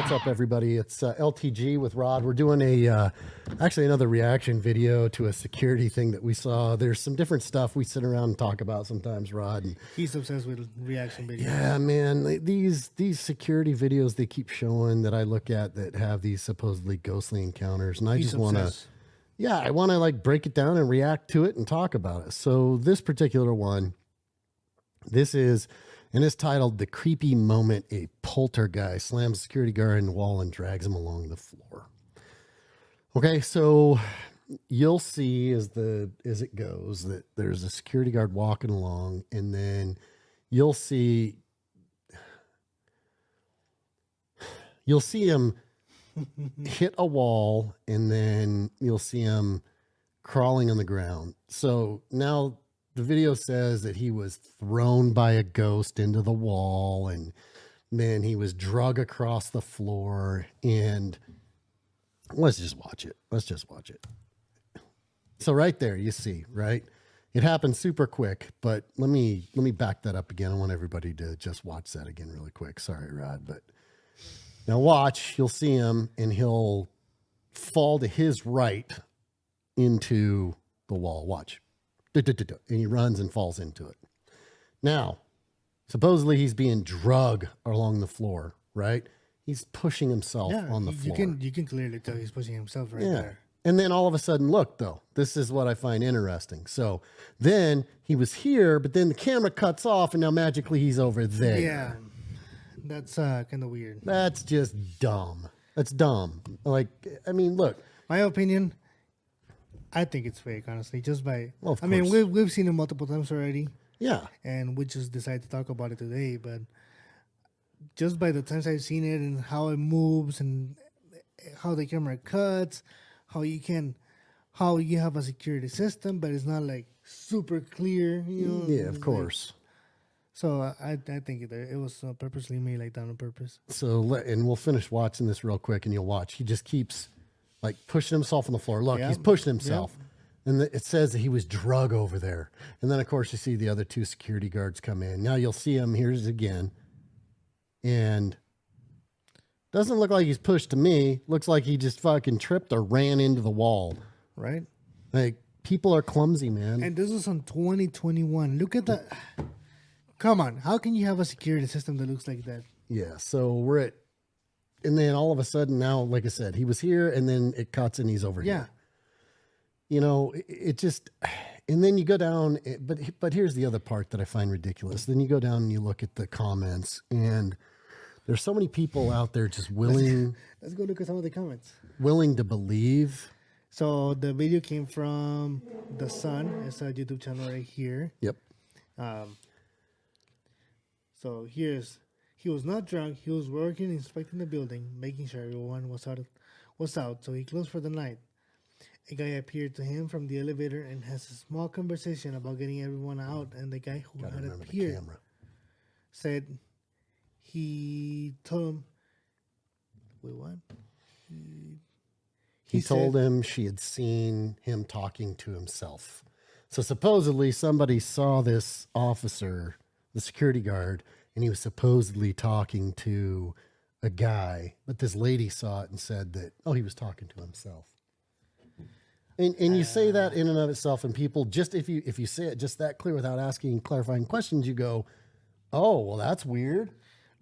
What's up, everybody? It's LTG with Rod. We're doing a actually another reaction video to a security thing that we saw. There's some different stuff we sit around and talk about sometimes, Rod. And he's obsessed with reaction videos. yeah, man, these security videos they keep showing that I look at that have these supposedly ghostly encounters, and I just want to, yeah, I want to like break it down and react to it and talk about it. So this particular one, this is. And it's titled "The Creepy Moment a Poltergeist Slams a Security Guard in the Wall and Drags Him Along the Floor." Okay, so you'll see as it goes that there's a security guard walking along, and then you'll see him hit a wall, and then you'll see him crawling on the ground. So now the video says that he was thrown by a ghost into the wall, and then he was drug across the floor. And let's just watch it. Let's just watch it. So right there, you see, right? It happened super quick, but let me back that up again. I want everybody to just watch that again really quick. Sorry, Rod, but now watch. You'll see him, and he'll fall to his right into the wall. Watch. And he runs and falls into it. Now, supposedly he's being drugged along the floor, right? He's pushing himself on the floor. You can clearly tell he's pushing himself right there. And then all of a sudden, look, though, this is what I find interesting. So then he was here, but then the camera cuts off, and now magically he's over there. Yeah, that's kind of weird. That's just dumb. That's dumb. Like, I mean, look. My opinion, I think it's fake, honestly. Just by, well, I mean, we've seen it multiple times already. Yeah. And we just decided to talk about it today. But just by the times I've seen it and how it moves and how the camera cuts, how you have a security system, but it's not like super clear. You know? Yeah, of course. So I think it was purposely made like that on purpose. So, and we'll finish watching this real quick, and you'll watch. He just keeps like pushing himself on the floor. Look, he's pushing himself. And it says that he was drug over there. And then, of course, you see the other two security guards come in. Now you'll see him. Here's again. And doesn't look like he's pushed to me. Looks like he just fucking tripped or ran into the wall. Right? Like, people are clumsy, man. And this is on 2021. Look at that. Come on. How can you have a security system that looks like that? Yeah, so we're at... And then all of a sudden now, like I said, he was here, and then it cuts and he's over here. You know, it just, and then you go down, but here's the other part that I find ridiculous. Then you go down and you look at the comments, and there's so many people out there just willing. Let's go look at some of the comments. Willing to believe. So the video came from The Sun. It's a YouTube channel right here. Yep. So here's, he was not drunk. He was working, inspecting the building, making sure everyone was out. So he closed for the night. A guy appeared to him from the elevator and has a small conversation about getting everyone out. And the guy who had appeared said he told him, wait, what? He told him she had seen him talking to himself. So supposedly somebody saw this officer, the security guard, and he was supposedly talking to a guy. But this lady saw it and said that, oh, he was talking to himself. And you say that in and of itself, and people just if you say it just that clear without asking clarifying questions, you go, oh, well, that's weird.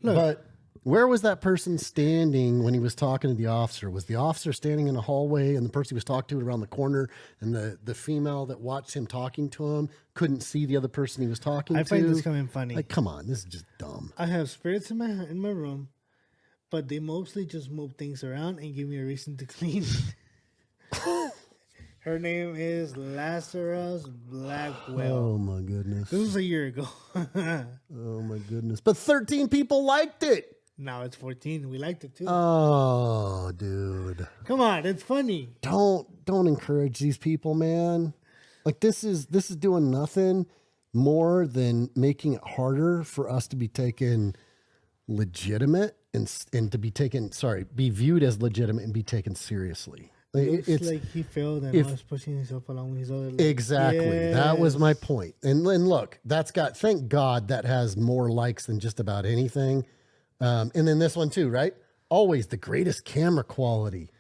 Look, but where was that person standing when he was talking to the officer? Was the officer standing in a hallway, and the person he was talking to around the corner, and the female that watched him talking to him couldn't see the other person he was talking to? I find this coming funny. Like, come on, this is just dumb. I have spirits in my room, but they mostly just move things around and give me a reason to clean. Her name is Lazarus Blackwell. Oh, my goodness. This was a year ago. Oh, my goodness. But 13 people liked it. Now it's 14. We liked it, too. Oh, dude. Come on. It's funny. Don't encourage these people, man. Like, this is doing nothing more than making it harder for us to be taken legitimate and to be taken, be viewed as legitimate and be taken seriously. It's like he failed and was pushing himself along with his other legs. Exactly. Yes. That was my point. And look, that's got, thank God that has more likes than just about anything. And then this one too, right? always the greatest camera quality.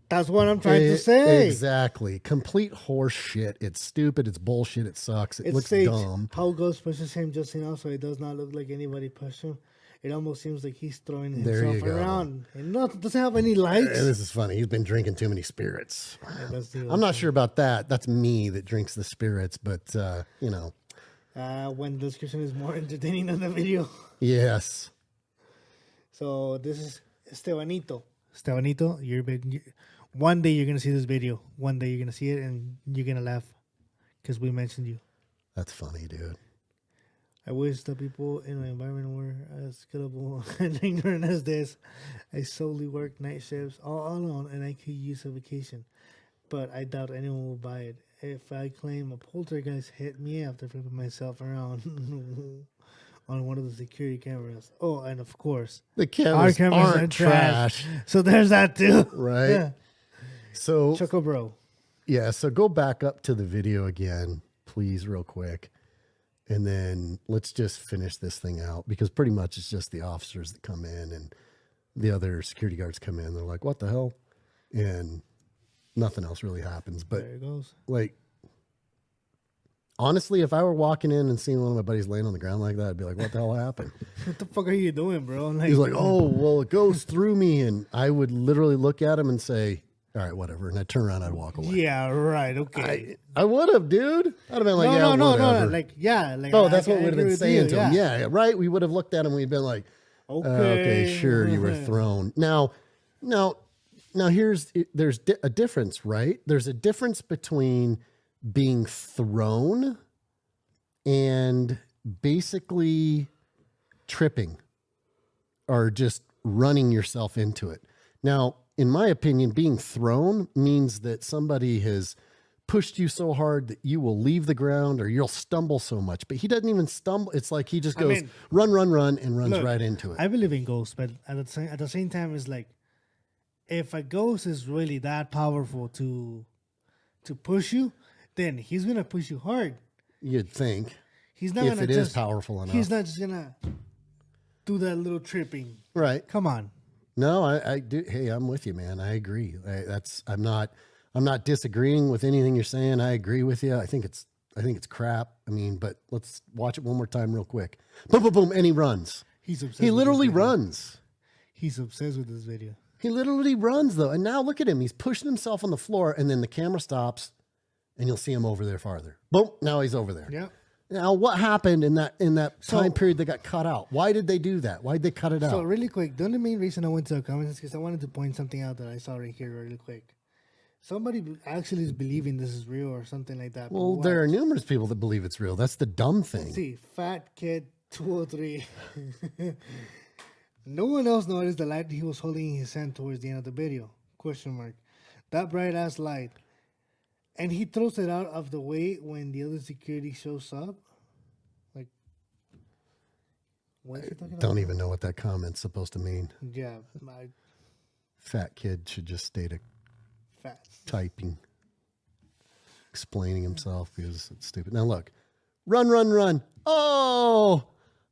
That's what I'm trying to say. Exactly. Complete horse shit. It's stupid. It's bullshit. It sucks. It looks dumb. How Ghost pushes him just enough so it does not look like anybody pushed him. It almost seems like he's throwing himself around. And doesn't have any lights. And this is funny. He's been drinking too many spirits. I'm not sure about that. That's me that drinks the spirits, but, you know. When the description is more entertaining than the video. Yes. So this is Estebanito. Estebanito, one day you're going to see this video. One day you're going to see it and you're going to laugh because we mentioned you. That's funny, dude. I wish the people in my environment were as gullible and ignorant as this. I solely work night shifts all alone and I could use a vacation. But I doubt anyone will buy it. If I claim a poltergeist hit me after flipping myself around on one of the security cameras. Oh, and of course, the cameras aren't trash. So there's that too. Right. Yeah. So Choco Bro. Yeah, so go back up to the video again, please, real quick. And then let's just finish this thing out because pretty much it's just the officers that come in and the other security guards come in. They're like, what the hell? And nothing else really happens. But there it goes. Like, honestly, if I were walking in and seeing one of my buddies laying on the ground like that, I'd be like, what the hell happened? What the fuck are you doing, bro? He's like, oh, well, it goes through me. And I would literally look at him and say, all right, whatever. And I'd turn around, I'd walk away. Yeah, right. Okay. I would have, dude. I'd have been like, no, whatever. Like, yeah. Like, oh, that's what we would have been saying to him. Yeah. Yeah, right. We would have looked at him. We'd been like, okay, sure, you were thrown. Now, there's a difference, right? There's a difference between being thrown and basically tripping or just running yourself into it. Now, in my opinion, being thrown means that somebody has pushed you so hard that you will leave the ground or you'll stumble so much. But he doesn't even stumble. It's like he just goes run, and runs right into it. I believe in ghosts, but at the same time, it's like if a ghost is really that powerful to push you, then he's gonna push you hard. You'd think. He's not if it is powerful enough. He's not just gonna do that little tripping. Right. Come on. No, I do. Hey, I'm with you, man. I agree. I'm not disagreeing with anything you're saying. I agree with you. I think it's crap. I mean, but let's watch it one more time real quick. Boom, boom, boom, and he runs. He's obsessed. He literally runs. He's obsessed with this video. He literally runs though, and now look at him. He's pushing himself on the floor, and then the camera stops, and you'll see him over there farther. Boom! Now he's over there. Yeah. Now, what happened in that time period that got cut out? Why did they do that? Why did they cut it out? So really quick, the only main reason I went to the comments is because I wanted to point something out that I saw right here really quick. Somebody actually is believing this is real or something like that. Well, there are numerous people that believe it's real. That's the dumb thing. Let's see, Fat Kid 203. No one else noticed the light he was holding in his hand towards the end of the video. Question mark. That bright ass light. And he throws it out of the way when the other security shows up. Like, what is he talking about? Don't even know what that comment's supposed to mean. Yeah. Fat kid should just stay to fat typing, explaining himself because it's stupid. Now look, run. Oh,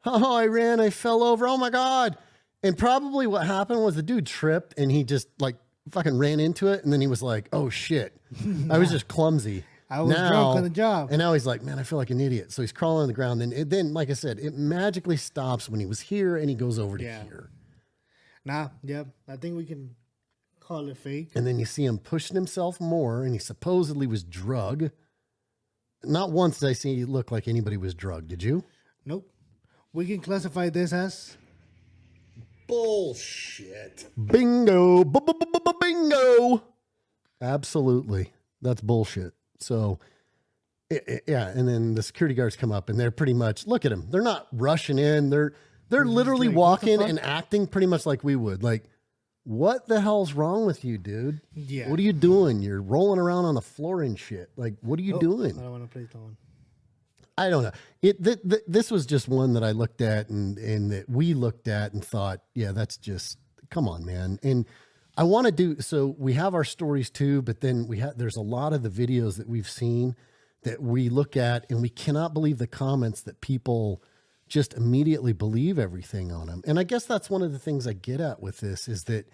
I ran. I fell over. Oh my God. And probably what happened was the dude tripped and he just like fucking ran into it. And then he was like, oh shit, I was just clumsy. I was drunk on the job. And now he's like, man, I feel like an idiot. So he's crawling on the ground. And then, like I said, it magically stops when he was here and he goes over to here. I think we can call it fake. And then you see him pushing himself more and he supposedly was drugged. Not once did I see it look like anybody was drugged. Did you? Nope. We can classify this as bullshit. Bingo. Bingo. Absolutely. That's bullshit. So, yeah. And then the security guards come up and they're pretty much, look at them. They're not rushing in. They're literally walking and acting pretty much like we would. Like, what the hell's wrong with you, dude? Yeah. What are you doing? You're rolling around on the floor and shit. Like, what are you doing? I don't want to play that one. I don't know. This was just one that I looked at and that we looked at and thought, yeah, that's just, come on, man. And I want to do, so we have our stories too, but then there's a lot of the videos that we've seen that we look at and we cannot believe the comments that people just immediately believe everything on them. And I guess that's one of the things I get at with this is that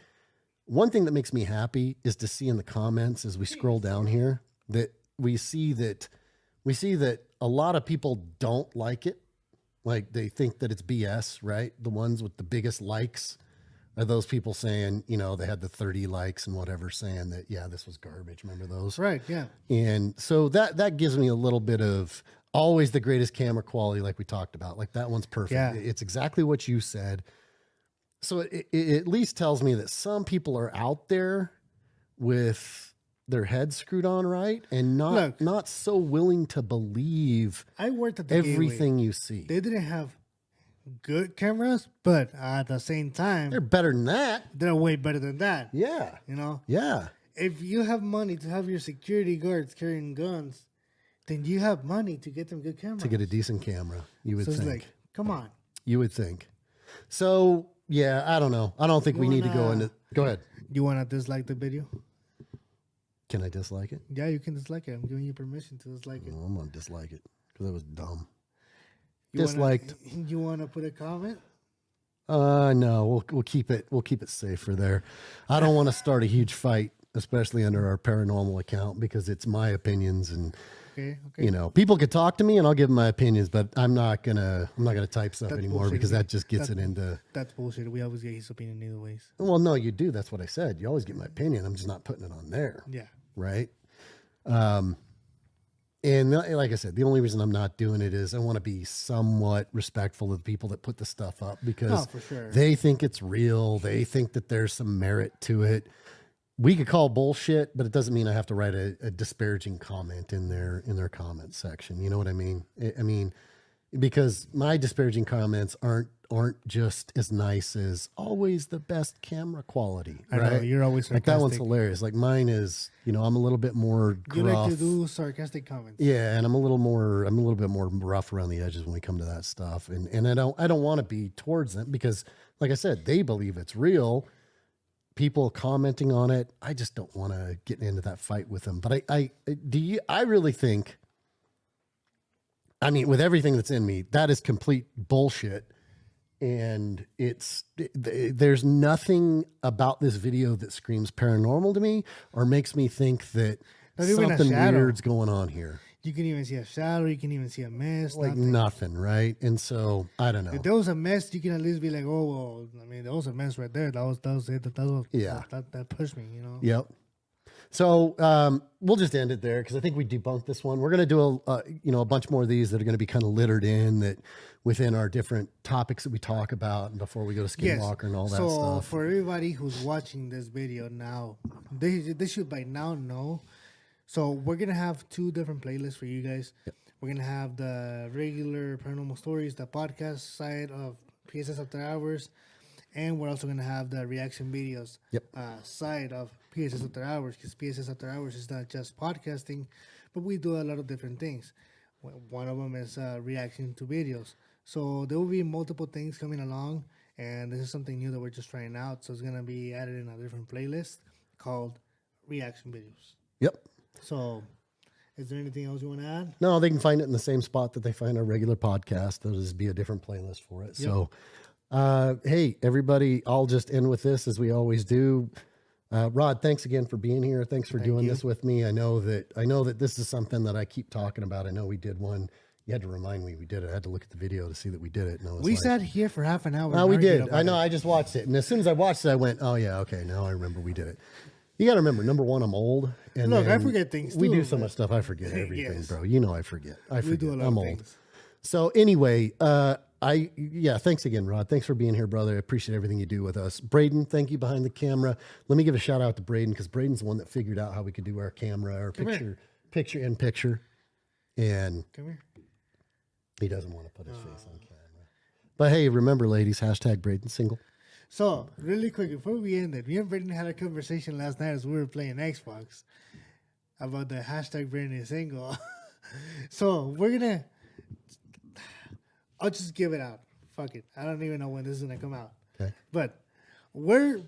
one thing that makes me happy is to see in the comments as we scroll down here that we see that a lot of people don't like it. Like they think that it's BS, right? The ones with the biggest likes are those people saying, you know, they had the 30 likes and whatever saying that, yeah, this was garbage. Remember those? Right. Yeah. And so that gives me a little bit of always the greatest camera quality, like we talked about. Like that one's perfect. Yeah. It's exactly what you said. So it at least tells me that some people are out there with their heads screwed on right and not so willing to believe I worked at the everything Gateway. you see. They didn't have good cameras, but at the same time, They're better than that. they're way better than that. Yeah. You know, Yeah. if you have money to have your security guards carrying guns, then you have money to get them good cameras. To get a decent camera, you would So it's think. like, come on. You would think. So, yeah, I don't know. I don't think we need to go into... Go ahead. You want to dislike the video? Can I dislike it? Yeah, you can dislike it. I'm giving you permission to dislike it. No, I'm going to dislike it because it was dumb. You Disliked. You want to put a comment? No, we'll keep it safer there. I don't want to start a huge fight, especially under our paranormal account, because it's my opinions and Okay. you know, people could talk to me and I'll give them my opinions, but I'm not gonna type stuff That's anymore bullshit. because that just gets it into... That's bullshit. We always get his opinion either ways. Well, no, you do. That's what I said. You always get my opinion. I'm just not putting it on there. Yeah. Right. And like I said, the only reason I'm not doing it is I want to be somewhat respectful of the people that put the stuff up because for sure. they think it's real. They think that there's some merit to it. We could call bullshit, but it doesn't mean I have to write a disparaging comment in their comment section. You know what I mean? I mean, because my disparaging comments aren't just as nice as always the best camera quality. I right? know, you're always like that one's sarcastic. hilarious. Like mine is, you know, I'm a little bit more gruff. You like to do sarcastic comments. Yeah, and I'm a little bit more rough around the edges when we come to that stuff. And I don't want to be towards them because, like I said, they believe it's real. People commenting on it, I just don't want to get into that fight with them. But I really think, I mean, with everything that's in me, that is complete bullshit. And there's nothing about this video that screams paranormal to me or makes me think that Not even a something shadow. weird's going on here. You can even see a shadow. You can even see a mist. Like nothing, right? And so I don't know. If there was a mess, you can at least be like, oh, well, I mean, there was a mess right there. That was it. That was, Yeah. That pushed me, you know? Yep. So we'll just end it there because I think we debunked this one. We're going to do a bunch more of these that are going to be kind of littered in that within our different topics that we talk about and before we go to Skinwalker and all that so stuff. for everybody who's watching this video now, they should by now know. So we're going to have two different playlists for you guys. Yep. We're going to have the regular Paranormal Stories, the podcast side of PSS After Hours. And we're also going to have the reaction videos side of PSS After Hours, because PSS After Hours is not just podcasting, but we do a lot of different things. One of them is reaction to videos. So there will be multiple things coming along, and this is something new that we're just trying out. So it's going to be added in a different playlist called reaction videos. Yep. So is there anything else you want to add? No, they can find it in the same spot that they find our regular podcast. There'll just be a different playlist for it. Yep. So, hey, everybody, I'll just end with this as we always do. Rod, thanks again for being here. Thanks for doing this with me. I know that this is something that I keep talking about. I know we did one. You had to remind me we did it. I had to look at the video to see that we did it. And We sat here for half an hour. No, we did. I know. I just watched it. And as soon as I watched it, I went, oh, yeah, okay. Now I remember we did it. You got to remember, number one, I'm old. And look, I forget things We too, do so but- much stuff. I forget everything, Yes. bro. You know I forget. I forget. do a lot I'm of old. things. So anyway, thanks again, Rod. Thanks for being here, brother. I appreciate everything you do with us. Braden, thank you behind the camera. Let me give a shout out to Braden because Braden's the one that figured out how we could do our camera, our picture in picture. And Come here. he doesn't want to put his face on camera. But hey, remember, ladies, hashtag Braden single. So, really quick, before we end it, me and Brandon had a conversation last night as we were playing Xbox about the hashtag Brandon single. So, I'll just give it out. Fuck it. I don't even know when this is going to come out. Okay. But we're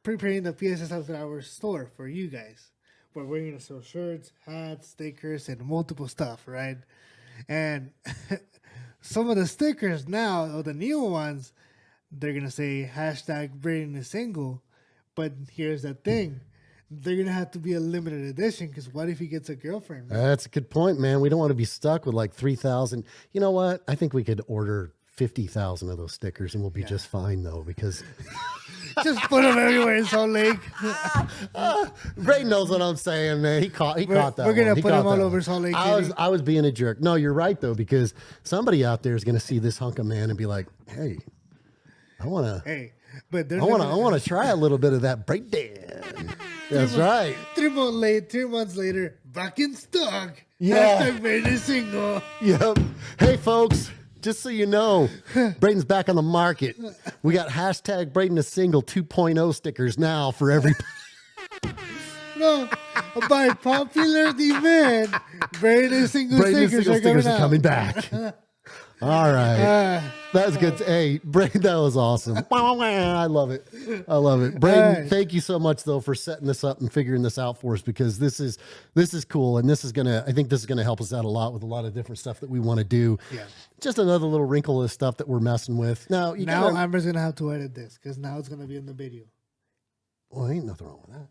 preparing the PSS After Hours store for you guys. Where we're going to sell shirts, hats, stickers, and multiple stuff, right? And some of the stickers now, or the new ones, they're gonna say hashtag Braden is single. But here's the thing. They're going to have to be a limited edition because what if he gets a girlfriend? Man? That's a good point, man. We don't want to be stuck with like 3,000. You know what? I think we could order 50,000 of those stickers and we'll be just fine, though, because... Just put them everywhere in Salt Lake. Ray knows what I'm saying, man. He caught that. We're going to put them all over Salt Lake. I was being a jerk. No, you're right, though, because somebody out there is going to see this hunk of man and be like, hey, I want to... Hey, but I want to try a little bit of that breakdown. That's right. 3 months later, back in stock. Yeah. Hashtag Braden is single. Yep. Hey, folks, just so you know, Braden's back on the market. We got hashtag Braden is single 2.0 stickers now for every. No, by popular demand, Braden is single stickers are coming back. All right. That's good. Hey, Braden, that was awesome. I love it. I love it. Braden, thank you so much, though, for setting this up and figuring this out for us, because this is cool. And this is I think this is going to help us out a lot with a lot of different stuff that we want to do. Yeah. Just another little wrinkle of stuff that we're messing with. Now Amber's going to have to edit this because now it's going to be in the video. Well, ain't nothing wrong with that.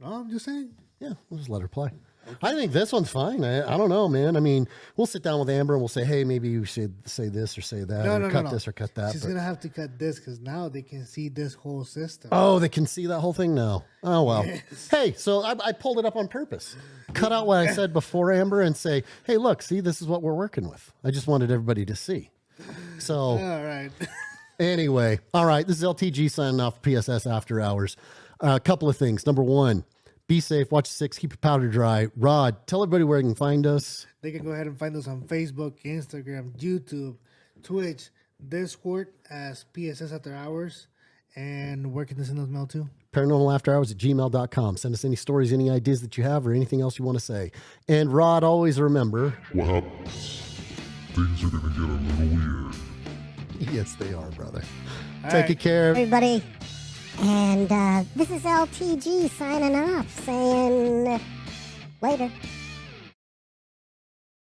No, I'm just saying. Yeah, we'll just let her play. Okay. I think this one's fine. I don't know, man. I mean, we'll sit down with Amber and we'll say, hey, maybe you should say this or say that, or cut this or cut that. She's going to have to cut this because now they can see this whole system. Oh, they can see that whole thing now. Oh, well. Yes. Hey, so I pulled it up on purpose. Cut out what I said before, Amber, and say, hey, look, see, this is what we're working with. I just wanted everybody to see. So, all right. Anyway, all right, this is LTG signing off PSS After Hours. A couple of things. Number one, be safe, watch 6, keep your powder dry. Rod, tell everybody where they can find us. They can go ahead and find us on Facebook, Instagram, YouTube, Twitch, Discord as PSS After Hours. And where can they send us mail to? ParanormalAfterHours@gmail.com. Send us any stories, any ideas that you have, or anything else you want to say. And Rod, always remember... What happens? Things are going to get a little weird. Yes, they are, brother. Take care. Everybody. And this is LTG signing off, saying later.